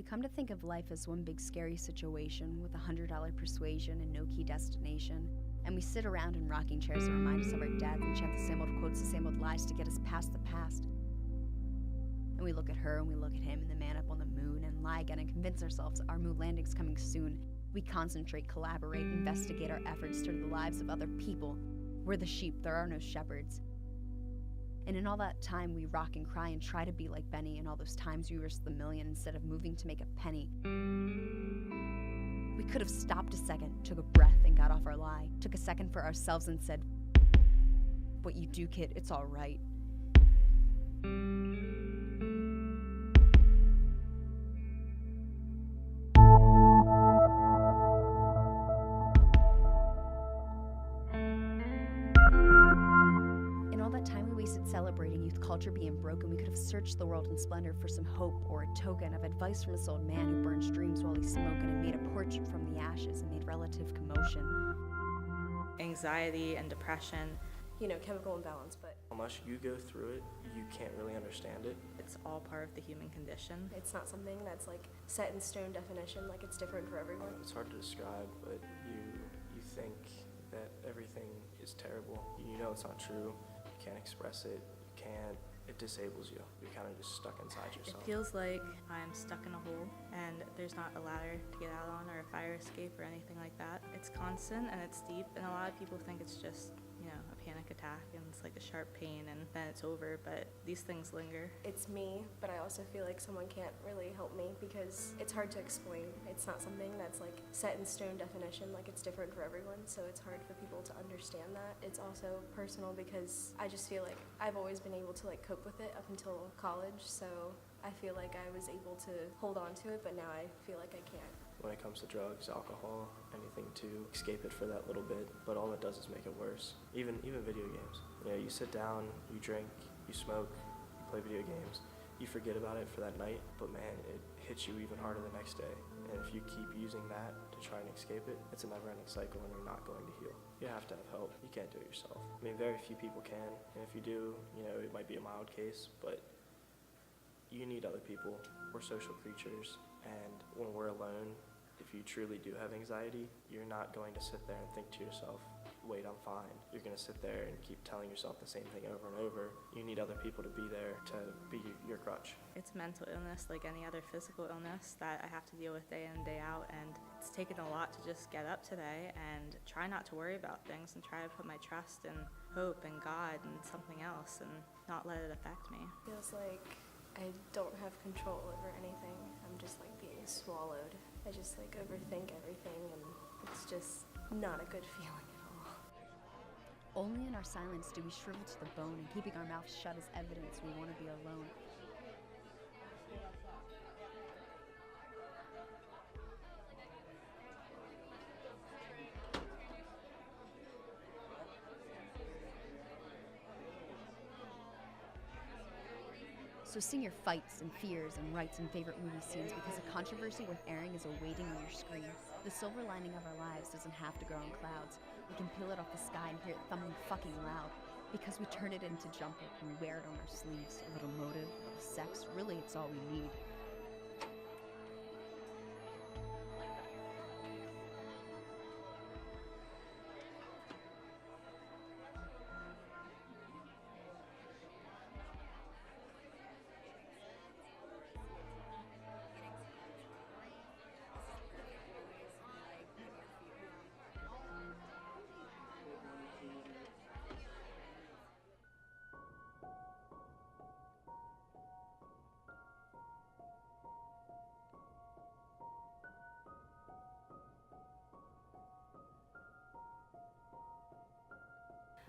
come to think of life as one big scary situation with a $100 persuasion and no key destination. And we sit around in rocking chairs that remind us of our dads and chant the same old quotes, the same old lies to get us past the past. And we look at her and we look at him and the man up on the moon and lie again and convince ourselves our moon landing's coming soon. We concentrate, collaborate, investigate our efforts to the lives of other people. We're the sheep, there are no shepherds. And in all that time, we rock and cry and try to be like Benny, and all those times we risked the million instead of moving to make a penny. We could have stopped a second, took a breath, and got off our lie. Took a second for ourselves and said, "What you do, kid, it's all right." Celebrating youth culture being broken, we could have searched the world in splendor for some hope or a token of advice from this old man who burns dreams while he's smoking and made a portrait from the ashes and made relative commotion. Anxiety and depression. Chemical imbalance, but unless you go through it, you can't really understand it. It's all part of the human condition. It's not something that's like set in stone definition, like it's different for everyone. It's hard to describe, but you think that everything is terrible. You know it's not true. You can't express it. It disables you. You're kind of just stuck inside yourself. It feels like I'm stuck in a hole and there's not a ladder to get out on or a fire escape or anything like that. It's constant and it's deep, and a lot of people think it's just, a panic attack and it's like a sharp pain and then it's over, but these things linger. It's me, but I also feel like someone can't really help me because it's hard to explain. It's not something that's like set in stone definition, like it's different for everyone, so it's hard for people to understand that. It's also personal because I just feel like I've always been able to like cope with it up until college, so I feel like I was able to hold on to it, but now I feel like I can't. When it comes to drugs, alcohol, anything to escape it for that little bit, but all it does is make it worse. Even video games. You sit down, you drink, you smoke, you play video games, you forget about it for that night, but man, it hits you even harder the next day. And if you keep using that to try and escape it, it's a never-ending cycle and you're not going to heal. You have to have help. You can't do it yourself. Very few people can, and if you do, it might be a mild case, but you need other people. We're social creatures, and when we're alone, if you truly do have anxiety, you're not going to sit there and think to yourself, wait, I'm fine. You're going to sit there and keep telling yourself the same thing over and over. You need other people to be there to be your crutch. It's mental illness like any other physical illness that I have to deal with day in and day out, and it's taken a lot to just get up today and try not to worry about things and try to put my trust and hope in God and something else and not let it affect me. It feels like I don't have control over anything. I'm just like being swallowed. I just like overthink everything, and it's just not a good feeling at all. Only in our silence do we shrivel to the bone, and keeping our mouths shut is evidence we want to be alone. So sing your fights and fears and rights and favorite movie scenes, because a controversy worth airing is awaiting on your screen. The silver lining of our lives doesn't have to grow in clouds. We can peel it off the sky and hear it thumping fucking loud, because we turn it into jumper and we wear it on our sleeves. A little motive, a little sex, really it's all we need.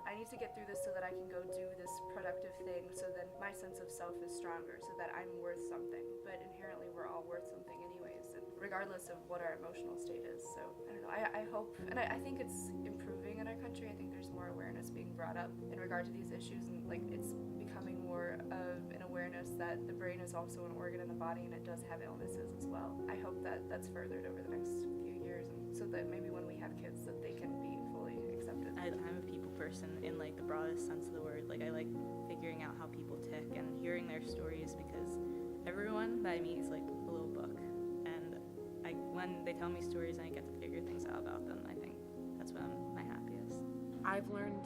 I need to get through this so that I can go do this productive thing, so that my sense of self is stronger, so that I'm worth something. But inherently we're all worth something anyways, and regardless of what our emotional state is. So I don't know, I hope, and I think it's improving in our country. I think there's more awareness being brought up in regard to these issues, and like it's becoming more of an awareness that the brain is also an organ in the body and it does have illnesses as well. I hope that that's furthered over the next few years, and so that maybe when we have kids that they can be fully accepted. I'm a people person in like the broadest sense of the word. Like I like figuring out how people tick and hearing their stories, because everyone that I meet is like a little book. when they tell me stories and I get to figure things out about them, I think that's when I'm my happiest. I've learned,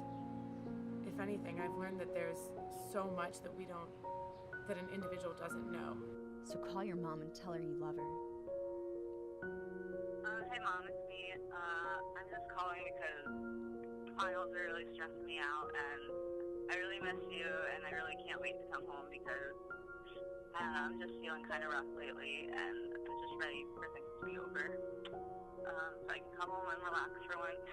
if anything, I've learned that there's so much that that an individual doesn't know. So call your mom and tell her you love her. Hey Mom, it's me. I'm just calling because finals are really stressing me out, and I really miss you, and I really can't wait to come home because I'm just feeling kind of rough lately, and I'm just ready for things to be over. So I can come home and relax for once.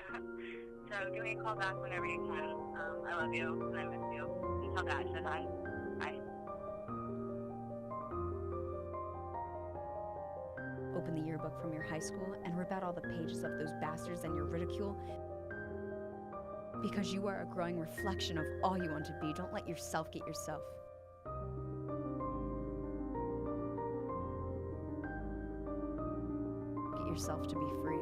So give me a call back whenever you can. I love you, and I miss you. And tell Dad I said hi. Bye. Open the yearbook from your high school and rip out all the pages of those bastards and your ridicule. Because you are a growing reflection of all you want to be. Don't let yourself get yourself. Get yourself to be free.